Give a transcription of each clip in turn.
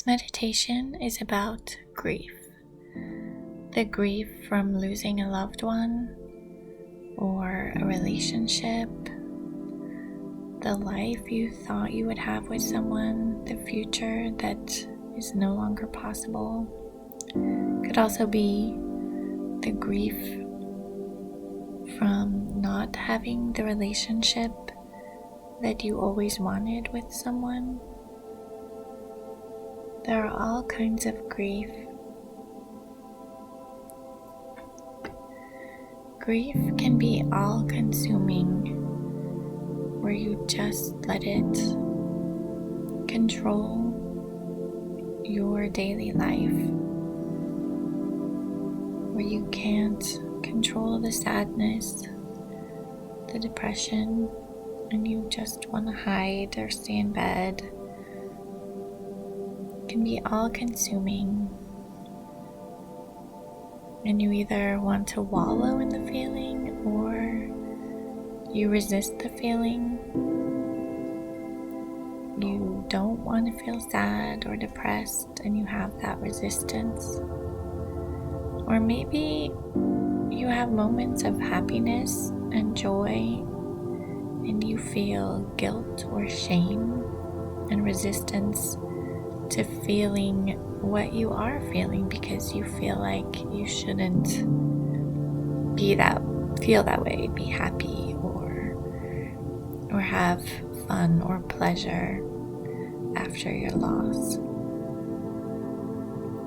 This meditation is about grief. The grief from losing a loved one or a relationship, the life you thought you would have with someone, the future that is no longer possible. Could also be the grief from not having the relationship that you always wanted with someone. There are all kinds of grief. Grief can be all-consuming, where you just let it control your daily life, where you can't control the sadness, the depression, and you just want to hide or stay in bed. It can be all-consuming, and you either want to wallow in the feeling or you resist the feeling. You don't want to feel sad or depressed, and you have that resistance. Or maybe you have moments of happiness and joy, and you feel guilt or shame and resistance to feeling what you are feeling because you feel like you shouldn't feel that way, be happy or have fun or pleasure after your loss.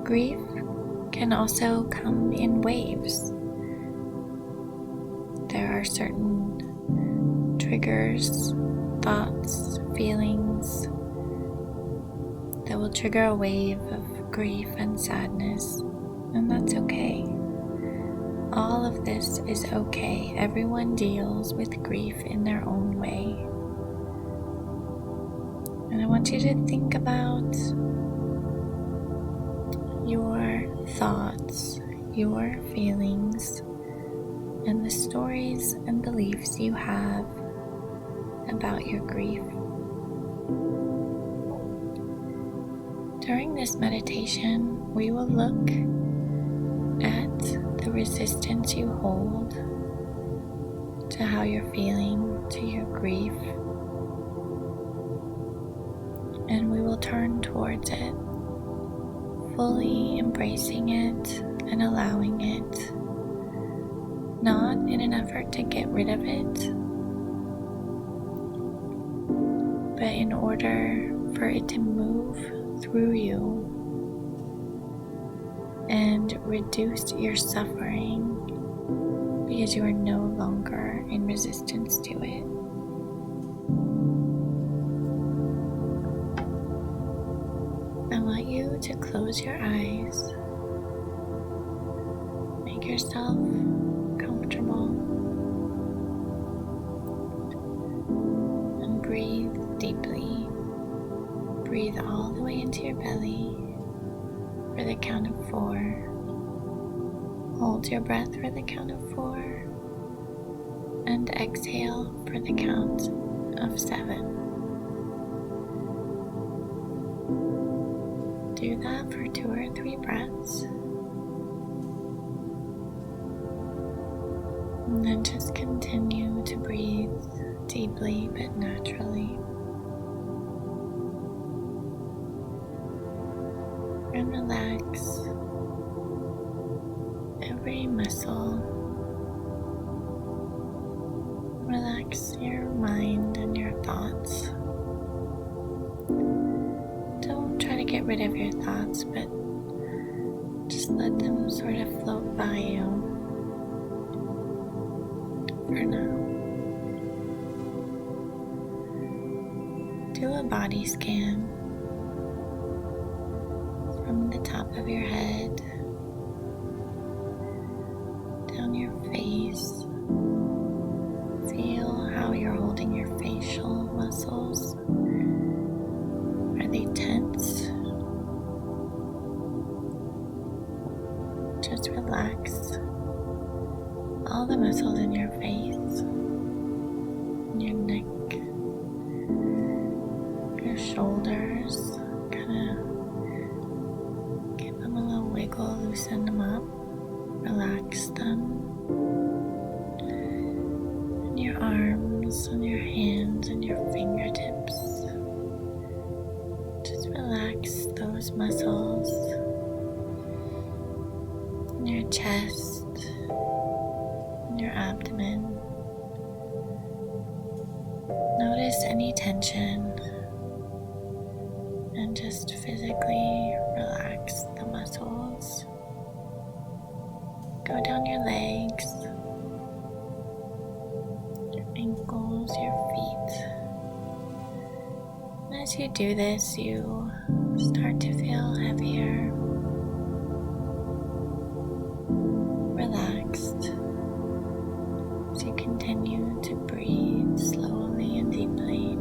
Grief can also come in waves. There are certain triggers, thoughts, feelings that will trigger a wave of grief and sadness, and that's okay. All of this is okay. Everyone deals with grief in their own way. And I want you to think about your thoughts, your feelings, and the stories and beliefs you have about your grief. During this meditation, we will look at the resistance you hold to how you're feeling, to your grief, and we will turn towards it, fully embracing it and allowing it, not in an effort to get rid of it, but in order for it to move through you and reduce your suffering because you are no longer in resistance to it. I want you to close your eyes, make yourself comfortable, and breathe deeply. Breathe all the way into your belly for the count of 4. Hold your breath for the count of 4. And exhale for the count of 7. Do that for 2 or 3 breaths. And then just continue to breathe deeply but naturally. And relax every muscle. Relax your mind and your thoughts. Don't try to get rid of your thoughts, but just let them sort of float by you for now. Do a body scan from the top of your head, down your face. Feel how you're holding your facial muscles. Are they tense? Just relax all the muscles in your face, your neck, your shoulders. Kind of those muscles in your chest, in your abdomen. Notice any tension and just physically relax the muscles. Go down your legs, your ankles, your feet. And as you do this, you start to feel heavier, relaxed, as you continue to breathe slowly and deeply.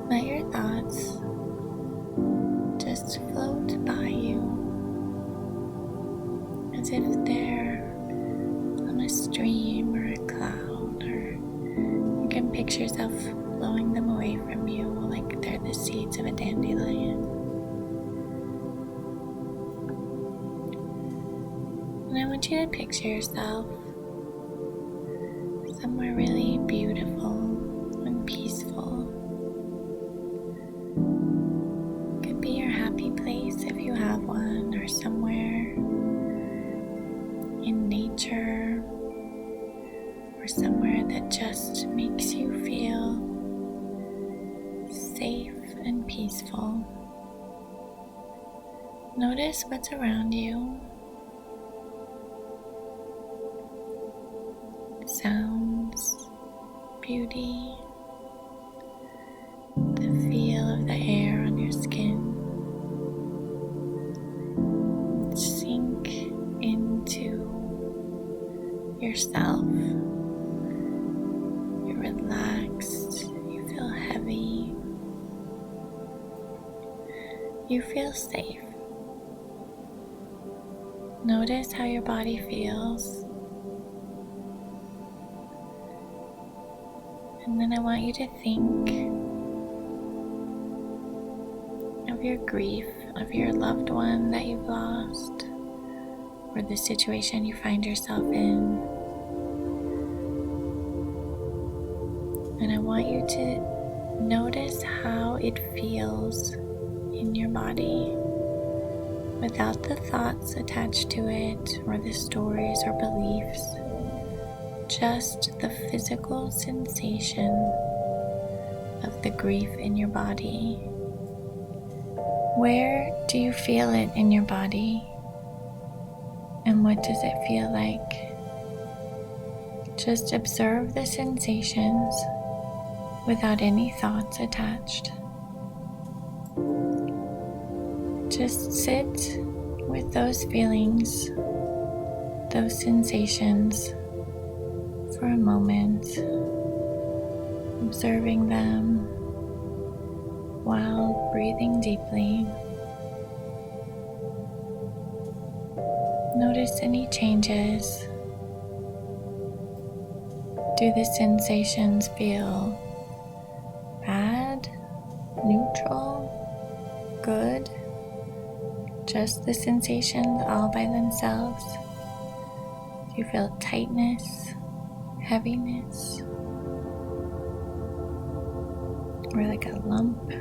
Let your thoughts just float by you as if they're on a stream or a cloud, or you can picture yourself blowing them away from you like they're the seeds of a dandelion. And I want you to picture yourself somewhere really beautiful and peaceful. Could be your happy place if you have one, or somewhere in nature, or somewhere that just makes you feel safe and peaceful. Notice what's around you. Sounds, beauty, the feel of the air on your skin. Sink into yourself. You're relaxed, you feel heavy, you feel safe. Notice how your body feels. And then I want you to think of your grief, of your loved one that you've lost, or the situation you find yourself in. And I want you to notice how it feels in your body without the thoughts attached to it, or the stories or beliefs. Just the physical sensation of the grief in your body. Where do you feel it in your body? And what does it feel like? Just observe the sensations without any thoughts attached. Just sit with those feelings, those sensations, for a moment, observing them while breathing deeply. Notice any changes. Do the sensations feel bad, neutral, good? Just the sensations all by themselves? Do you feel tightness, heaviness, or like a lump?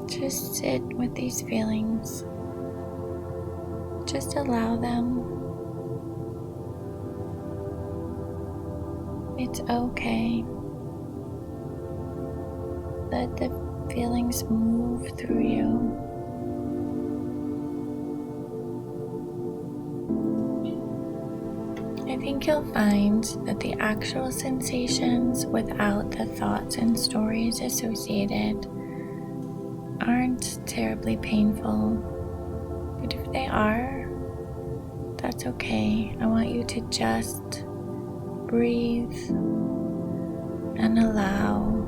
Just sit with these feelings. Just allow them. It's okay. Let the feelings move through you. I think you'll find that the actual sensations without the thoughts and stories associated aren't terribly painful. But if they are, that's okay. I want you to just breathe and allow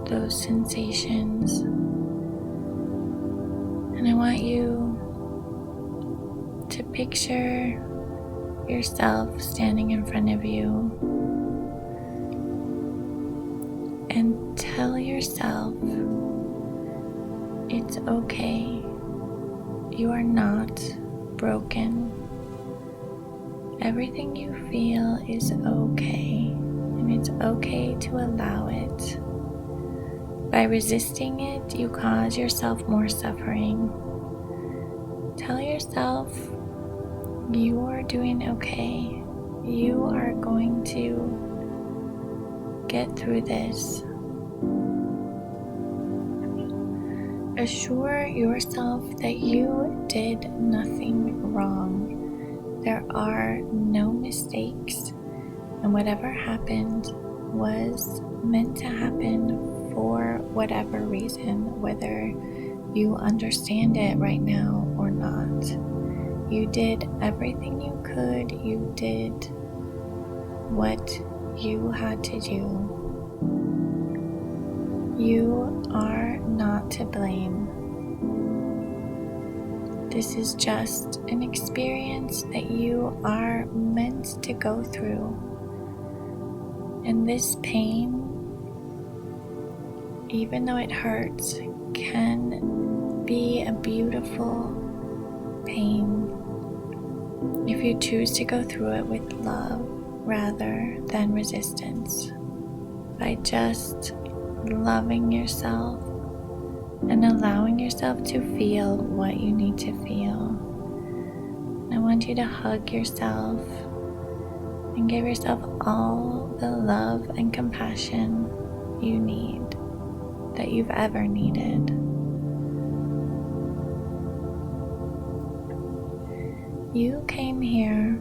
those sensations. And I want you to picture yourself standing in front of you and tell yourself it's okay. You are not broken. Everything you feel is okay, and it's okay to allow it. By resisting it, you cause yourself more suffering. Tell yourself you are doing okay. You are going to get through this. Assure yourself that you did nothing wrong. There are no mistakes, and whatever happened was meant to happen for whatever reason, whether you understand it right now or not. You did everything you could. You did what you had to do. You are not to blame. This is just an experience that you are meant to go through. And this pain, even though it hurts, can be a beautiful pain if you choose to go through it with love rather than resistance. By just loving yourself and allowing yourself to feel what you need to feel. I want you to hug yourself and give yourself all the love and compassion you need, that you've ever needed. You came here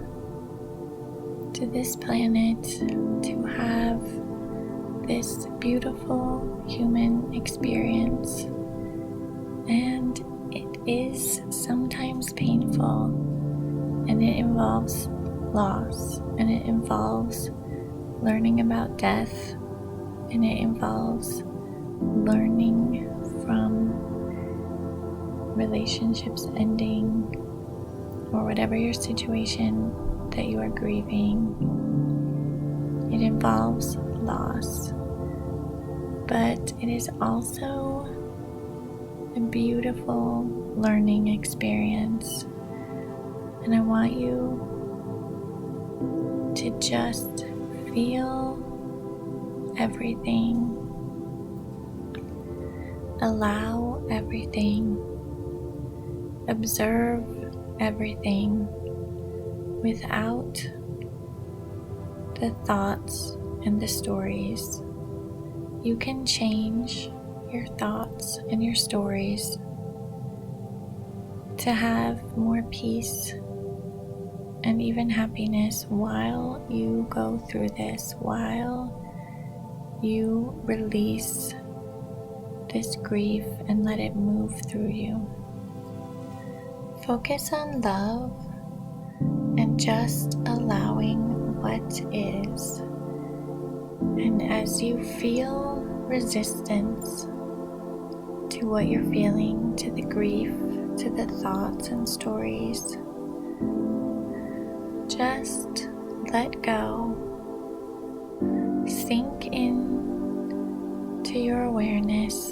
to this planet to have this beautiful human experience, and it is sometimes painful, and it involves loss, and it involves learning about death, and it involves learning from relationships ending or whatever your situation that you are grieving. It involves loss, but it is also a beautiful learning experience. And I want you to just feel everything, allow everything, observe everything without the thoughts and the stories. You can change your thoughts and your stories to have more peace and even happiness while you go through this, while you release this grief and let it move through you. Focus on love and just allowing what is. And as you feel resistance to what you're feeling, to the grief, to the thoughts and stories, just let go. Sink in to your awareness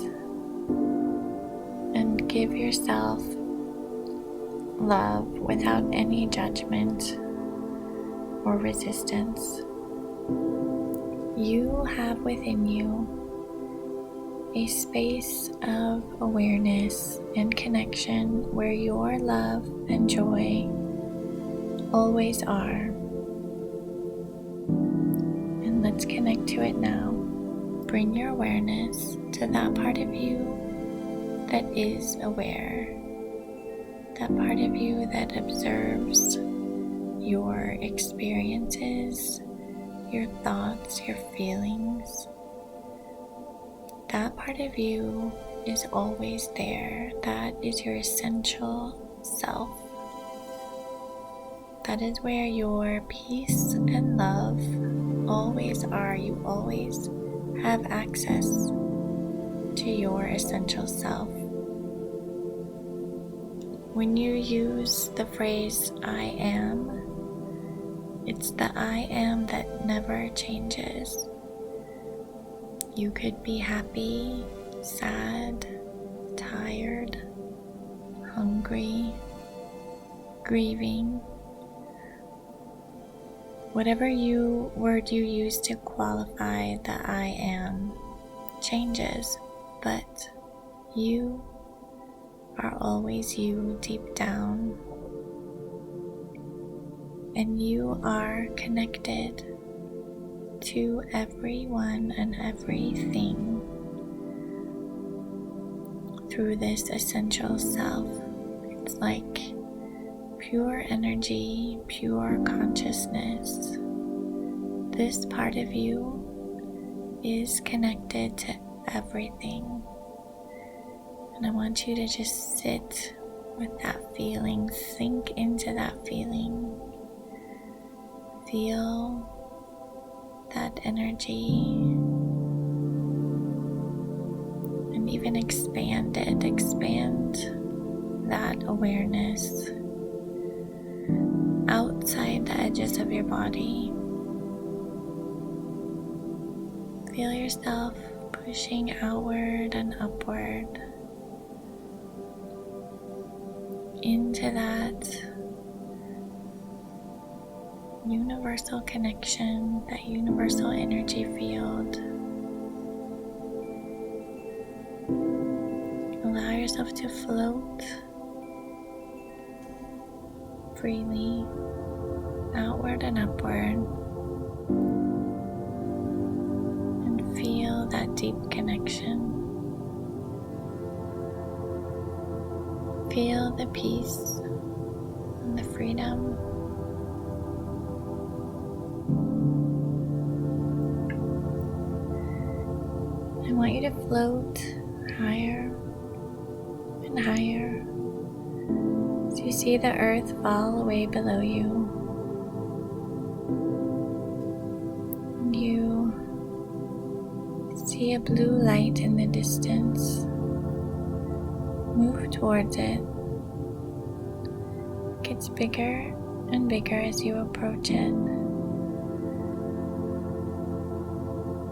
and give yourself love without any judgment or resistance. You have within you a space of awareness and connection where your love and joy always are. And let's connect to it now. Bring your awareness to that part of you that is aware. That part of you that observes your experiences, your thoughts, your feelings. That part of you is always there. That is your essential self. That is where your peace and love always are. You always have access to your essential self. When you use the phrase I am, it's the I am that never changes. You could be happy, sad, tired, hungry, grieving, whatever word you use to qualify the I am changes, but you are always you deep down, and you are connected to everyone and everything through this essential self. It's like pure energy, pure consciousness. This part of you is connected to everything. And I want you to just sit with that feeling, sink into that feeling. Feel that energy and even expand that awareness outside the edges of your body. Feel yourself pushing outward and upward into that universal connection, that universal energy field. Allow yourself to float freely outward and upward, and feel that deep connection. Feel the peace and the freedom. I want you to float higher and higher as you see the earth fall away below you. And you see a blue light in the distance. Move towards it. It gets bigger and bigger as you approach it.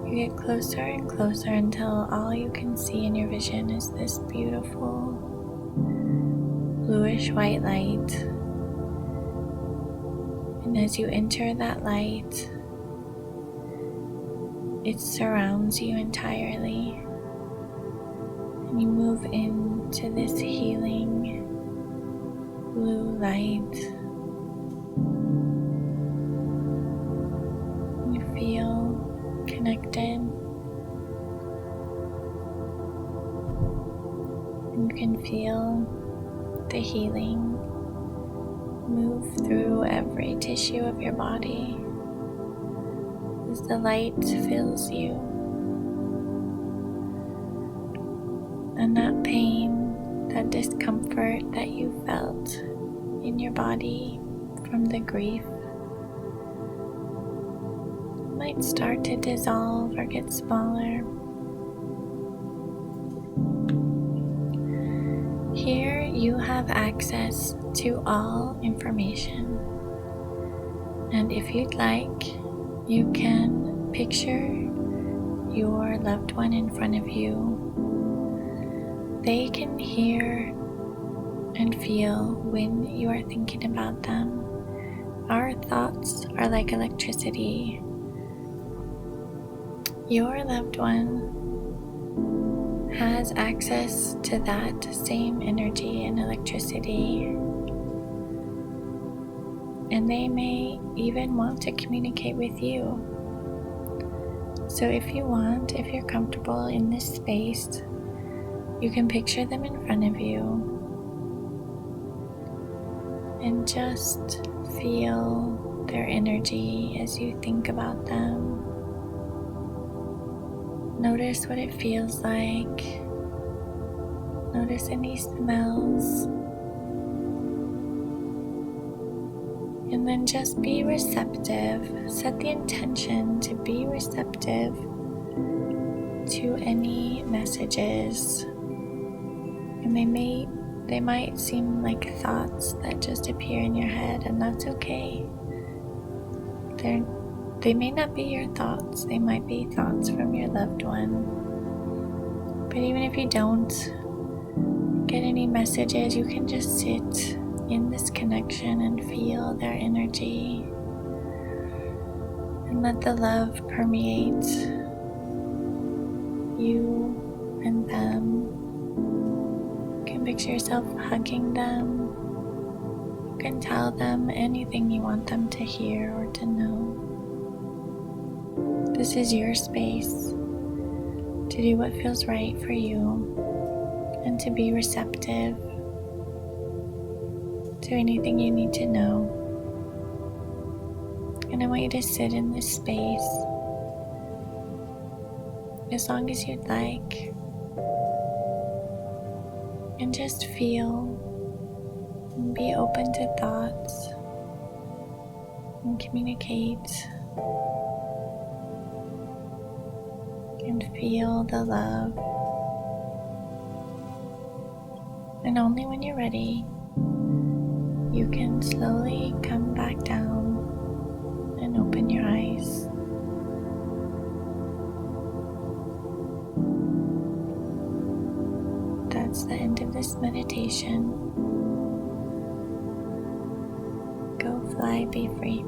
You get closer and closer until all you can see in your vision is this beautiful bluish white light. And as you enter that light, it surrounds you entirely. And you move into this healing blue light. You feel connected. And you can feel the healing move through every tissue of your body as the light fills you. And that pain, that discomfort that you felt in your body from the grief might start to dissolve or get smaller. Here you have access to all information, and if you'd like, you can picture your loved one in front of you. They can hear and feel when you are thinking about them. Our thoughts are like electricity. Your loved one has access to that same energy and electricity, and they may even want to communicate with you. So if you're comfortable in this space, you can picture them in front of you and just feel their energy as you think about them. Notice what it feels like. Notice any smells. And then just be receptive. Set the intention to be receptive to any messages. And they might seem like thoughts that just appear in your head, and that's okay. They may not be your thoughts. They might be thoughts from your loved one. But even if you don't get any messages, you can just sit in this connection and feel their energy. And let the love permeate you and them. You can picture yourself hugging them. You can tell them anything you want them to hear or to know. This is your space to do what feels right for you and to be receptive to anything you need to know. And I want you to sit in this space as long as you'd like and just feel and be open to thoughts and communicate and feel the love. And only when you're ready, you can slowly come back down and open your eyes. That's the end of this meditation. Go fly, be free.